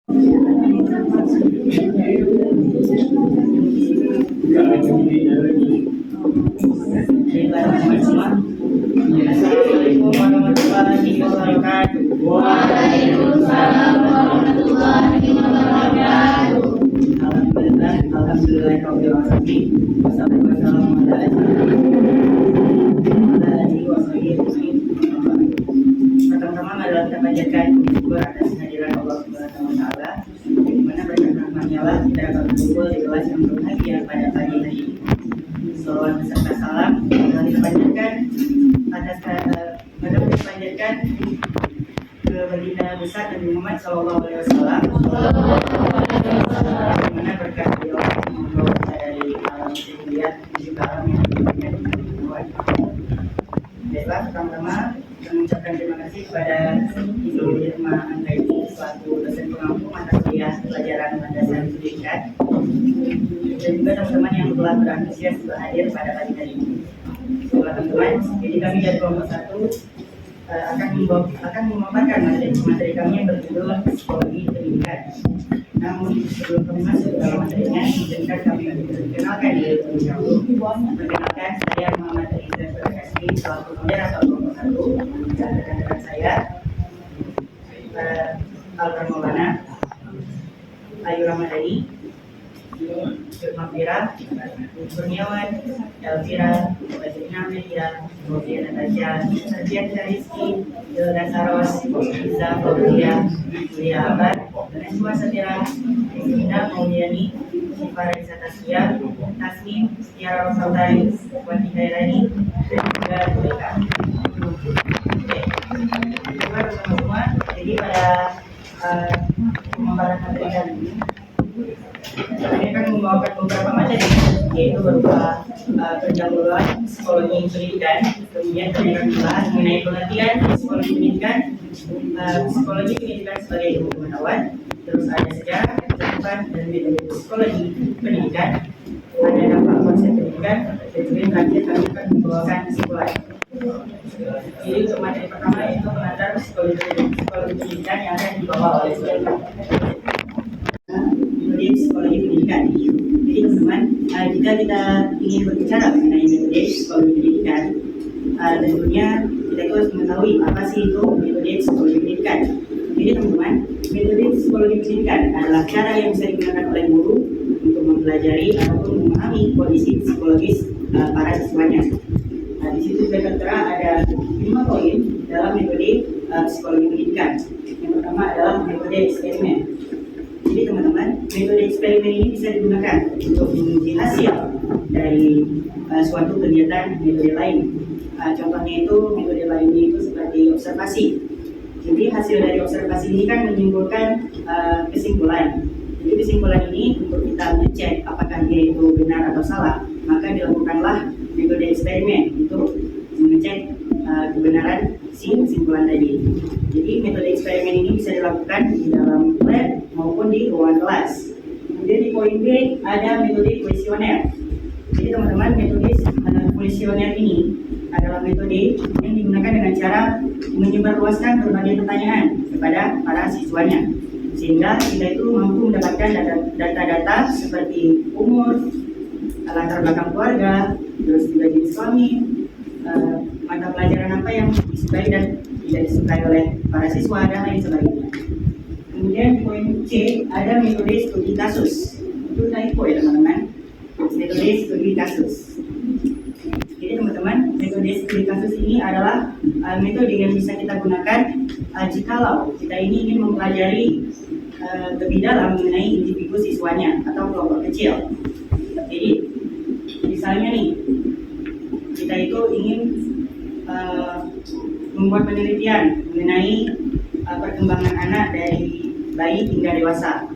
Assalamualaikum warahmatullahi wabarakatuh. Waalaikumsalam warahmatullahi wabarakatuh. Alhamdulillahirabbil alamin. Wassalamu ala alihi wasallam. Pertama-tama adalah kita panjatkan syukur atas kehadiran Allah Subhanahu wa taala, di mana berkat rahmat-Nya lah kita dapat berkumpul di kelas yang berbahagia pada pagi hari ini. Salawat beserta salam telah kita panjatkan atas ke baginda besar Nabi Muhammad Sallallahu Alaihi Wasallam, di mana berkat beliau membawa kita dari alam dunia menuju ke alam yang lebih baik. Baiklah, pertama-tama mengucapkan terima kasih kepada Ibu Irma Anggraini selaku dosen pengampu mata kuliah pelajaran Madrasah Pendidikan, dan juga teman-teman yang telah berantusias hadir pada pagi hari ini. Teman-teman, jadi kami dari kelompok 1 akan memaparkan materi kami yang berjudul Psikologi Pendidikan. Namun sebelum kami masuk ke dalam materinya, izinkan kami memperkenalkan diri terlebih dahulu. Perkenalkan, saya Muhammad Rizal Berkasih selaku moderator kelompok 1, dan rekan-rekan saya Alfred Maulana, Ayu Ramadhani, Mafira, Kurniawan, Elvira, Badrina Media, Novia Natasha, Sarjana Rizky, Hilda Saros, Iza Fauzia, Julia Abad, Neswa Satira, Ina Mauliani, Syifa Raisa Tasya, Tasmin, Tiara Rosautari, Wati Hairani, dan juga Tulika. Oke, semua. Jadi pada pemaparan materi kali ini, saya akan membawakan beberapa materi, yaitu berupa pendahuluan psikologi pendidikan, kemudian kami akan membahas mengenai pengertian psikologi pendidikan, psikologi pendidikan sebagai ilmu pengetahuan, terus ada sejarah, kehidupan dan metode psikologi pendidikan, ada dampak konsep pendidikan, dan kemudian terakhir kami akan membawakan kesimpulan. Jadi untuk materi pertama yaitu pengantar psikologi pendidikan yang akan dibawa oleh saudara. Psikologi pendidikan. Jadi teman-teman, jika kita ingin berbicara mengenai metode psikologi pendidikan, tentunya kita harus mengetahui apa sih itu metode psikologi pendidikan. Jadi teman-teman, metode psikologi pendidikan adalah cara yang bisa digunakan oleh guru untuk mempelajari ataupun memahami kondisi psikologis para siswanya. Di situ juga tertera ada 5 poin dalam metode psikologi pendidikan. Yang pertama adalah metode eksperimen. Jadi teman-teman, metode eksperimen ini bisa digunakan untuk menguji hasil dari suatu kegiatan metode lain. Contohnya itu metode lainnya itu seperti observasi. Jadi hasil dari observasi ini kan menyimpulkan kesimpulan. Jadi kesimpulan ini untuk kita mengecek apakah dia itu benar atau salah, maka dilakukanlah metode eksperimen itu mengecek kebenaran si kesimpulan tadi. Jadi metode eksperimen ini bisa dilakukan di dalam lab maupun di ruang kelas. Kemudian di poin B ada metode kuesioner. Jadi teman-teman, metode kuesioner ini adalah metode yang digunakan dengan cara menyebarluaskan berbagai pertanyaan kepada para siswanya, sehingga kita itu mampu mendapatkan data-data seperti umur, latar belakang keluarga, terus juga jenis kelamin, mata pelajaran apa yang disukai dan tidak disukai oleh para siswa dan lain sebagainya. Kemudian poin C ada metode studi kasus. Itu typo ya teman-teman. Metode studi kasus. Jadi teman-teman, metode studi kasus ini adalah metode yang bisa kita gunakan jikalau kita ini ingin mempelajari lebih dalam mengenai individu siswanya atau kelompok kecil. Jadi misalnya nih, kita itu ingin membuat penelitian mengenai perkembangan anak dari bayi hingga dewasa.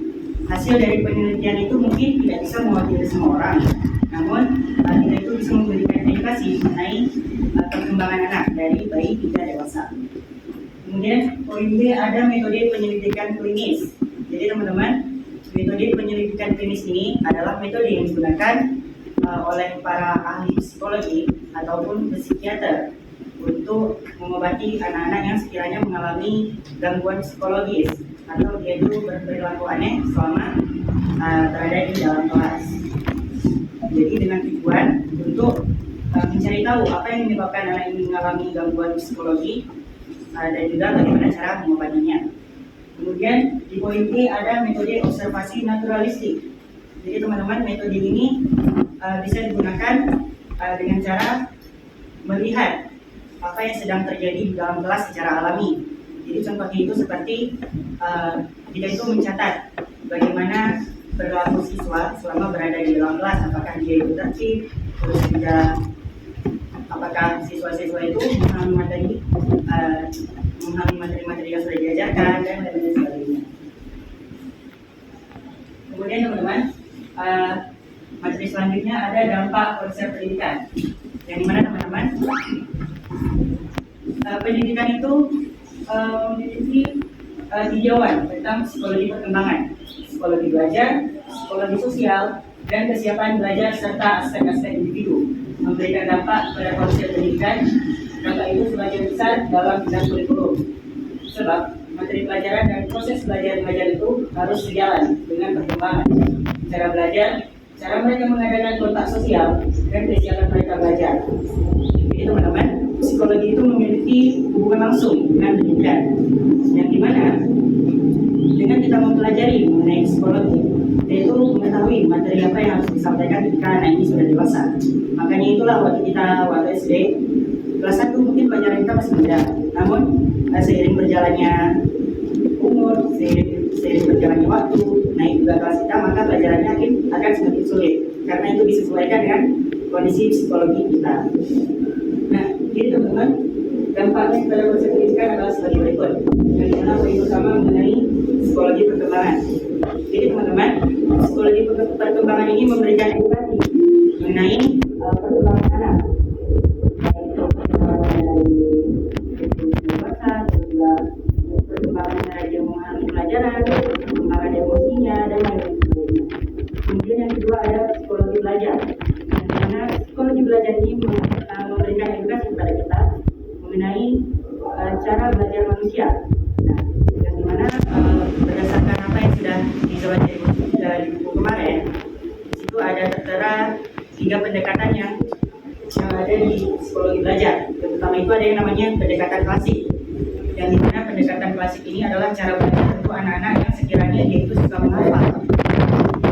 Hasil dari penelitian itu mungkin tidak bisa mewakili semua orang, namun kita itu bisa memberikan edukasi mengenai perkembangan anak dari bayi hingga dewasa. Kemudian poin B ada metode penyelidikan klinis. Jadi teman-teman, metode penyelidikan klinis ini adalah metode yang digunakan oleh para ahli psikologi ataupun psikiater untuk mengobati anak-anak yang sekiranya mengalami gangguan psikologis atau dia itu berperilaku aneh selama berada di dalam kelas. Jadi dengan tujuan untuk mencari tahu apa yang menyebabkan anak ini mengalami gangguan psikologi dan juga bagaimana cara mengobatinya. Kemudian di poin B ada metode observasi naturalistik. Jadi teman-teman, metode ini bisa digunakan dengan cara melihat apa yang sedang terjadi di dalam kelas secara alami. Jadi contohnya itu seperti kita itu mencatat bagaimana perilaku siswa selama berada di dalam kelas, apakah dia itu tertib, terus juga apakah siswa-siswa itu memahami materi-materi yang sudah diajarkan dan lain sebagainya. Kemudian teman-teman, materi selanjutnya ada dampak konsep pendidikan. Yang dimana teman-teman, pendidikan itu memiliki tinjauan tentang psikologi perkembangan, psikologi belajar, psikologi sosial, dan kesiapan belajar serta aspek-aspek individu. Memberikan dampak pada konsep pendidikan, dampak itu sebagian besar dalam bidang kurikulum. Sebab materi pelajaran dan proses belajar mengajar itu harus sejalan dengan perkembangan cara belajar, cara mereka mengadakan kontak sosial, dan kesiapan mereka belajar. Jadi teman-teman, psikologi itu memiliki hubungan langsung dengan pendidikan, yang dimana dengan kita mempelajari mengenai psikologi, yaitu mengetahui materi apa yang harus disampaikan ketika anak ini sudah dewasa. Makanya itulah waktu SD kelas 1 mungkin pelajaran kita masih muda, namun seiring berjalannya umur, seiring berjalannya waktu, naik juga kelas kita, maka pelajarannya akan semakin sulit karena itu disesuaikan dengan kondisi psikologi kita. Nah, jadi teman-teman, dampaknya pada konsep pendidikan adalah sebagai berikut. Yang mana poin pertama mengenai psikologi perkembangan. Jadi teman-teman, psikologi perkembangan ini memberikan edukasi mengenai perkembangan anak, yaitu perkembangan dari dewasa, dan juga perkembangan cara dia memahami pelajaran, perkembangan emosinya, dan lain sebagainya. Kemudian yang kedua ada psikologi belajar. Yang mana psikologi belajar ini memberikan edukasi kepada kita mengenai cara belajar manusia. Nah, yang dimana berdasarkan apa yang sudah dibaca di buku kemarin, di situ ada tertera 3 pendekatan yang ada di psikologi belajar. Yang pertama itu ada yang namanya pendekatan klasik. Yang dimana pendekatan klasik ini adalah cara belajar untuk anak-anak yang sekiranya dia itu suka menghafal.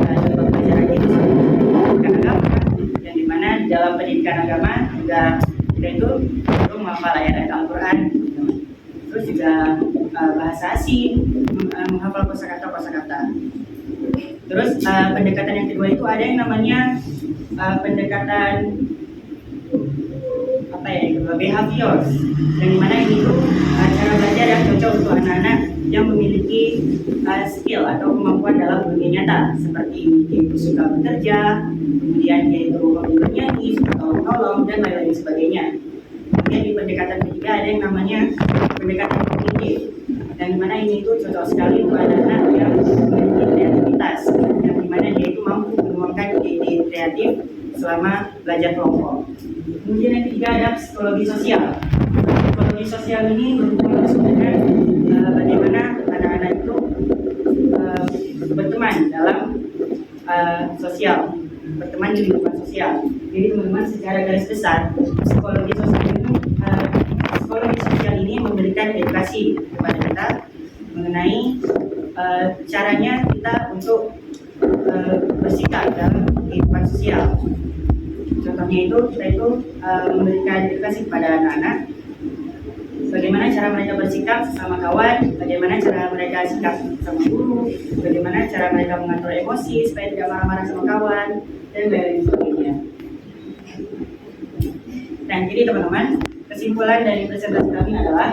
Contoh pelajarannya itu pendidikan agama, yang dimana di dalam pendidikan agama juga kita itu perlu menghafal ayat-ayat Al-Quran, terus juga bahasa asing, menghafal kosakata. Terus pendekatan yang kedua itu ada yang namanya pendekatan behavior, yang dimana ini itu cara belajar yang cocok untuk anak-anak yang memiliki skill atau kemampuan dalam dunia nyata, seperti dia itu suka bekerja, kemudian dia itu hobi bernyanyi atau menolong, dan lain-lain sebagainya. Kemudian di pendekatan ketiga ada yang namanya pendekatan kognitif, yang dimana ini itu cocok sekali untuk anak-anak yang memiliki kreativitas, yang dimana dia itu mampu menuangkan ide-ide kreatif selama belajar kelompok. Kemudian yang ketiga ada psikologi sosial. Psikologi sosial ini berhubungan langsung dengan bagaimana anak-anak itu berteman dalam sosial, berteman di lingkungan sosial. Jadi teman-teman, secara garis besar psikologi sosial ini memberikan edukasi kepada kita mengenai caranya kita untuk bersikap dalam kehidupan sosial. Contohnya itu kita itu memberikan edukasi kepada anak-anak bagaimana cara mereka bersikap sama kawan, bagaimana cara mereka sikap sama guru, bagaimana cara mereka mengatur emosi supaya tidak marah-marah sama kawan, dan lain sebagainya. Nah, jadi teman-teman, kesimpulan dari presentasi kami adalah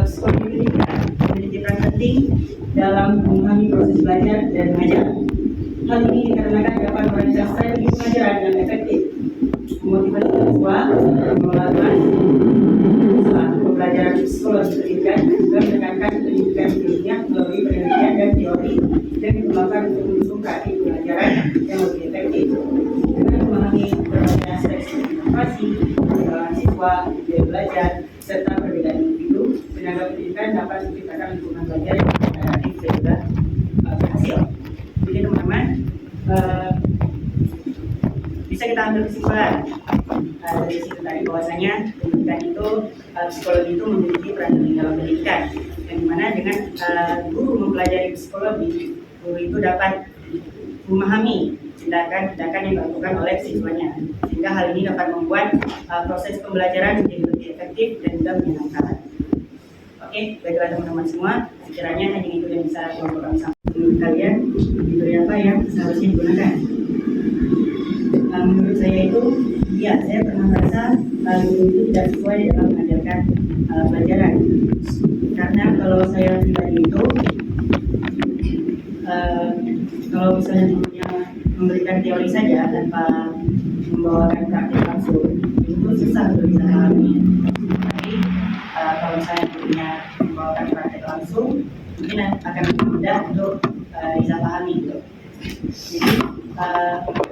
psikologi pendidikan memiliki peran penting dalam memahami proses belajar dan mengajar. Hal ini dikarenakan dapat merancang strategi pengajaran yang efektif, memotivasi siswa mengelola kelas, selaku pembelajaran psikologi pendidikan juga menekankan pendidikan ilmiah melalui penelitian dan teori, dan dikembangkan untuk mendukung keahlian pengajaran yang lebih efektif. Dengan memahami berbagai aspek inovasi, perkembangan siswa, biaya belajar, serta perbedaan individu, tenaga pendidikan dapat menciptakan lingkungan belajar yang kita ambil kesimpulan dari situ tadi bahwasanya pendidikan itu psikologi itu memiliki peran penting dalam pendidikan, yang dimana dengan guru mempelajari psikologi, guru itu dapat memahami tindakan-tindakan yang dilakukan oleh siswanya, sehingga hal ini dapat membuat proses pembelajaran menjadi lebih efektif dan juga menyenangkan. Oke, baiklah teman-teman semua, sekiranya hanya itu yang bisa kami sampaikan. Menurut kalian, metode apa yang seharusnya digunakan? Menurut saya itu, ya, saya pernah merasa guru itu tidak sesuai dalam mengajarkan pelajaran. Karena kalau saya pribadi itu, kalau misalnya gurunya memberikan teori saja tanpa membawakan praktik langsung, itu susah untuk bisa pahami. Tapi kalau misalnya gurunya membawakan praktik langsung, mungkin akan lebih mudah untuk bisa pahami gitu. Jadi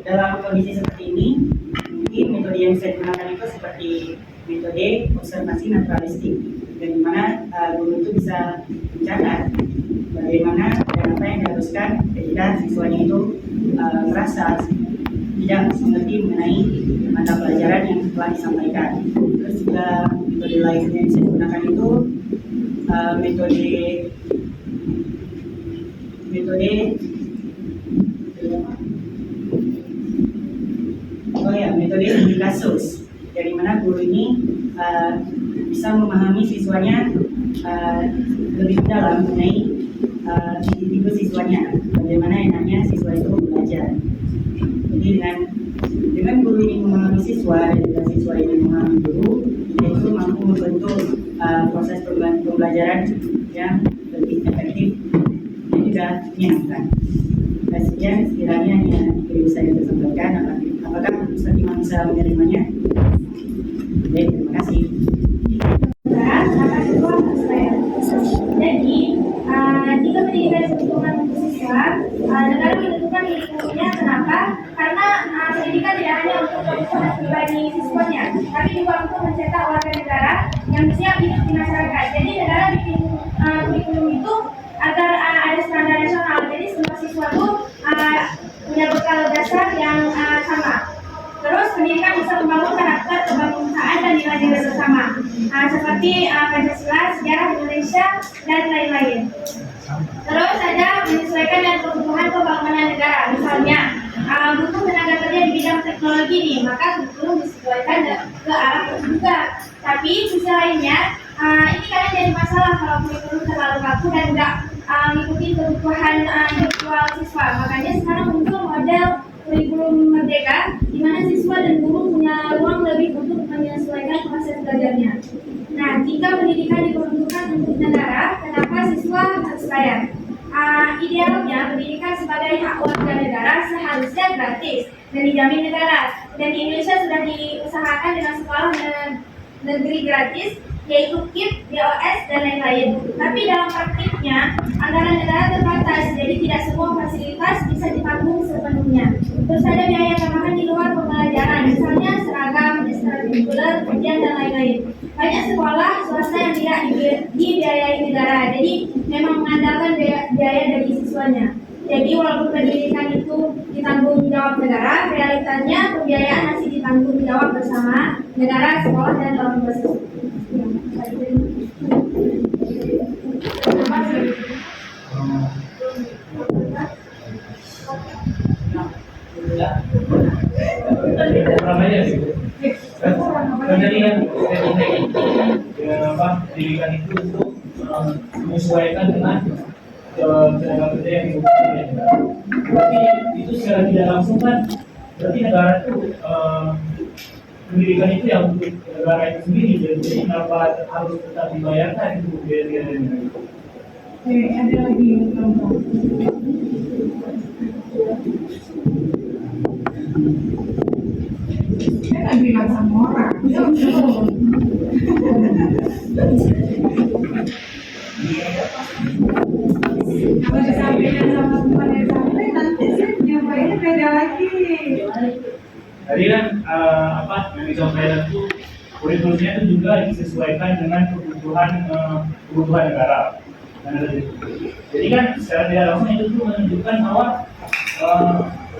dalam kondisi seperti ini, mungkin metode yang saya gunakan itu seperti metode observasi naturalistik, dan dimana guru itu bisa mencatat bagaimana dan apa yang diharuskan ketika siswanya itu merasa tidak mengerti mengenai mata pelajaran yang telah disampaikan. Terus juga metode lain yang saya gunakan itu metode studi kasus, dari mana guru ini bisa memahami siswanya lebih dalam mengenai individu siswanya, bagaimana enaknya siswa itu belajar. Jadi dengan guru ini memahami siswa dan juga siswa ini memahami guru, itu mampu membentuk proses pembelajaran yang lebih efektif dan juga menyenangkan. Sekian sekiranya yang bisa kita sampaikan. Apakah Ustaz Imam bisa menerimanya? Baik, terima kasih. Jadi, jika pendidikan dibutuhkan untuk siswa, negara menentukan lingkungannya. Kenapa? Karena pendidikan tidak hanya untuk kebutuhan pribadi siswanya, tapi juga untuk mencetak warga negara yang siap hidup di masyarakat. Jadi negara bikin kurikulum itu agar ada standar nasional. Jadi semua siswa itu punya bekal dasar yang sama. Terus pendidikan bisa membangun karakter kebangsaan dan nilai-nilai bersama, seperti Pancasila, sejarah Indonesia, dan lain-lain. Terus ada menyesuaikan dengan kebutuhan pembangunan negara. Misalnya butuh tenaga kerja di bidang teknologi nih, maka kurikulum disesuaikan ke arah itu juga. Tapi sisi lainnya, ini kadang jadi masalah kalau kurikulum terlalu kaku dan tidak mengikuti kebutuhan individual siswa. Makanya sekarang muncul model kurikulum merdeka, di mana siswa dan guru punya ruang lebih untuk menyesuaikan proses belajarnya. Nah, jika pendidikan diperuntukkan untuk negara, kenapa siswa harus bayar? Idealnya pendidikan sebagai hak warga negara seharusnya gratis dan dijamin negara. Dan di Indonesia sudah diusahakan dengan sekolah negeri gratis, yaitu KIP, BOS, dan lain-lain. Tapi dalam praktiknya, anggaran negara terbatas, jadi tidak semua fasilitas bisa ditanggung sepenuhnya. Terus ada biaya tambahan di luar pembelajaran, misalnya seragam, ekstrakurikuler, ujian, dan lain-lain. Banyak sekolah swasta yang tidak dibiayai negara, jadi memang mengandalkan biaya dari siswanya. Jadi walaupun pendidikan itu ditanggung jawab negara, realitanya pembiayaan masih ditanggung jawab bersama negara, sekolah, dan orang tua siswa. Pendidikan itu untuk menyesuaikan dengan tenaga kerja yang dibutuhkan. Berarti itu secara tidak langsung kan, berarti negara itu pendidikan itu yang untuk negara itu sendiri. Jadi kenapa harus tetap dibayarkan itu biaya-biaya itu? Ada lagi contoh. Saya nggak bilang sama orang. Kalau disampaikan sama teman yang sampai, nanti saya nyobainnya beda lagi. Tadi kan yang disampaikan itu kurikulumnya itu juga disesuaikan dengan kebutuhan negara. Jadi kan secara tidak langsung itu tuh menunjukkan bahwa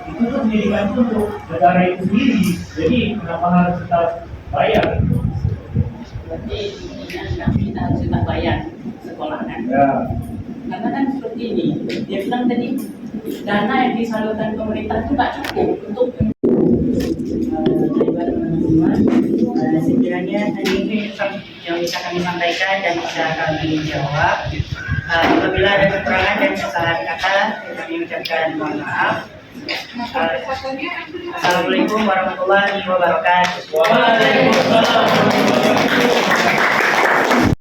Itu tuh pendidikan itu untuk negara itu sendiri. Jadi kenapa harus kita bayar? Berarti kita harus kita bayar sekolah kan? Ya. Karena kan seperti ini, dia bilang tadi dana yang disalurkan pemerintah itu nggak cukup untuk daripada teman-teman. Sekiranya tadi yang bisa kami sampaikan dan bisa kami jawab. Apabila ada kekurangan dan kesalahan kata, kami ucapkan mohon maaf. Assalamualaikum warahmatullahi wabarakatuh. Waalaikumsalam.